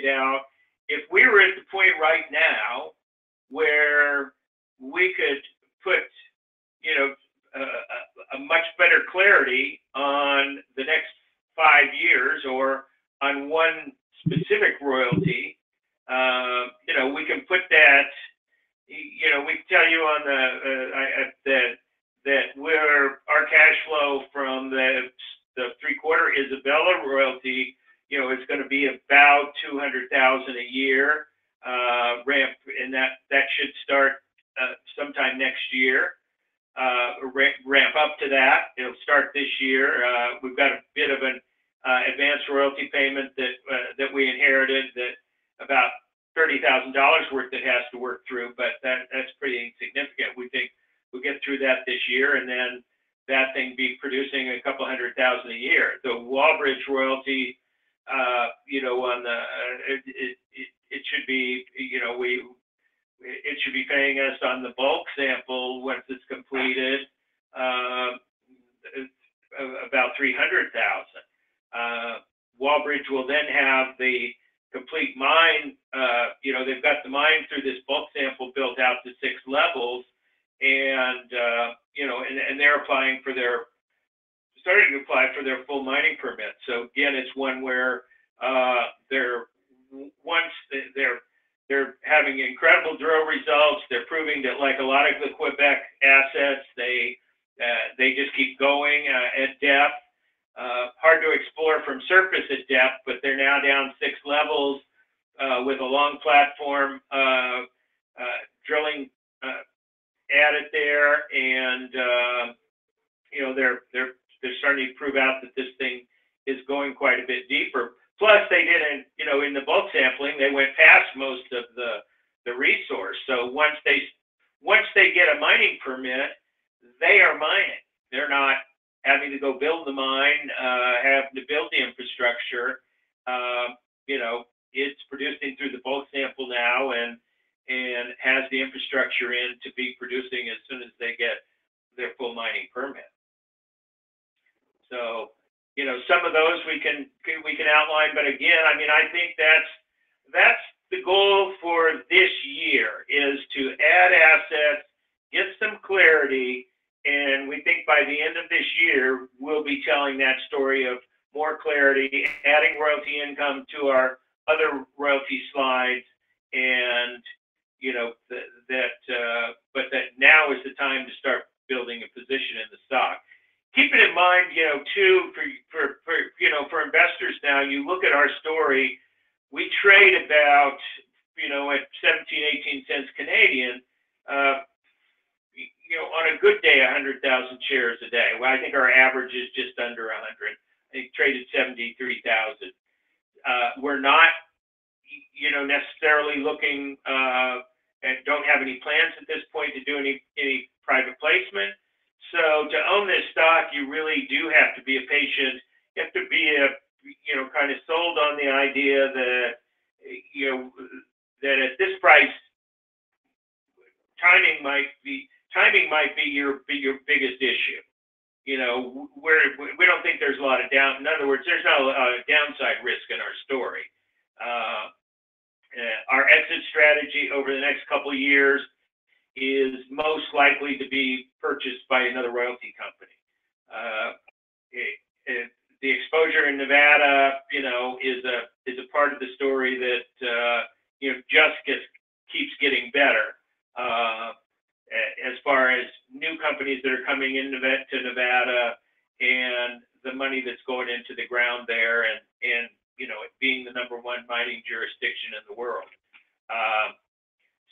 pointed out, if we were at the point right now where we could put, you know, a much better clarity on the next 5 years or on one specific royalty, you know, we can put that, you know, we can tell you on that our cash flow from the 3/4 Isabella royalty, you know, it's going to be about $200,000 a year ramp, and that should start sometime next year. Ramp up to that. It'll start this year. We've got a bit of an advanced royalty payment that we inherited, that about $30,000 worth that has to work through, but that's pretty insignificant. We think we'll get through that this year, and then that thing be producing a couple $100,000 a year. The Walbridge royalty, you know, on the it should be, you know, it should be paying us on the bulk sample once it's completed about $300,000. Walbridge will then have the complete mine. You know, they've got the mine through this bulk sample built out to 6 levels, and you know, and they're starting to apply for their full mining permit. So again, it's one where they're having incredible drill results. They're proving that, like a lot of the Quebec assets, they just keep going at depth. Hard to explore from surface at depth, but they're now down 6 levels with a long platform drilling at it there, and you know, they're starting to prove out that this thing is going quite a bit deeper. Plus, they didn't, you know, in the bulk sampling, they went past most of the resource. So once they get a mining permit, they are mining. They're not having to go build the mine, having to build the infrastructure. You know, it's producing through the bulk sample now, and has the infrastructure in to be producing as soon as they get their full mining permit. So, you know, some of those we can outline, but again, I mean, I think that's the goal for this year, is to add assets, get some clarity, and we think by the end of this year we'll be telling that story of more clarity, adding royalty income to our other royalty slides, and you know, but that now is the time to start building a position in the stock. Keeping in mind, you know, too, for investors now, you look at our story, we trade about, you know, at 17, 18 cents Canadian, you know, on a good day, 100,000 shares a day. Well, I think our average is just under 100. I think traded 73,000. We're not, you know, necessarily looking and don't have any plans at this point to do any private placement. So to own this stock, you really do have to be a patient. You have to be you know, kind of sold on the idea that, you know, that at this price, timing might be your biggest issue. You know, we don't think there's a lot of in other words, there's no downside risk in our story. Our exit strategy over the next couple of years is most likely to be purchased by another royalty company. The exposure in Nevada, you know, is a part of the story that you know, just keeps getting better. As far as new companies that are coming into Nevada, and the money that's going into the ground there, and you know, it being the #1 mining jurisdiction in the world.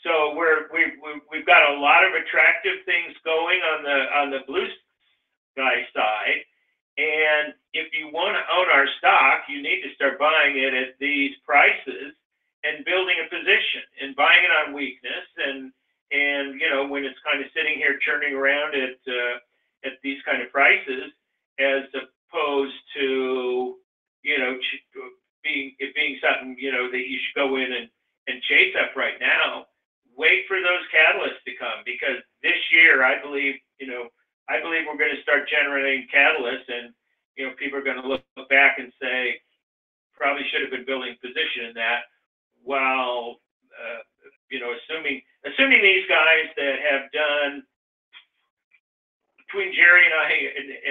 So we've got a lot of attractive things going on the blue sky side, and if you want to own our stock, you need to start buying it at these prices and building a position and buying it on weakness, and you know, when it's kind of sitting here churning around at these kind of prices, as opposed to, you know, being something, you know, that you should go in and chase up right now. Wait for those catalysts to come, because this year, I believe we're going to start generating catalysts, and you know, people are going to look back and say, probably should have been building position in that. while assuming these guys that have done, between Jerry and I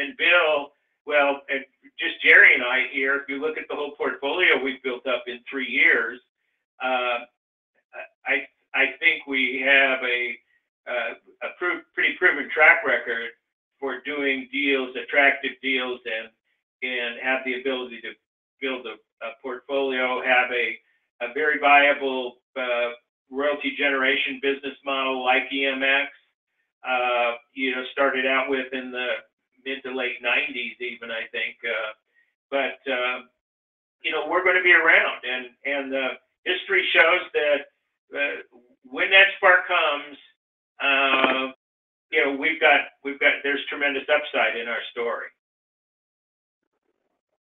and Bill, well, and just Jerry and I here, if you look at the whole portfolio we've built up in 3 years, I think we have a pretty proven track record for doing deals, attractive deals, and have the ability to build a portfolio, have a very viable royalty generation business model like EMX. Started out with in the mid to late 90s, even, I think. But we're going to be around, and history shows that when that spark comes, we've got there's tremendous upside in our story.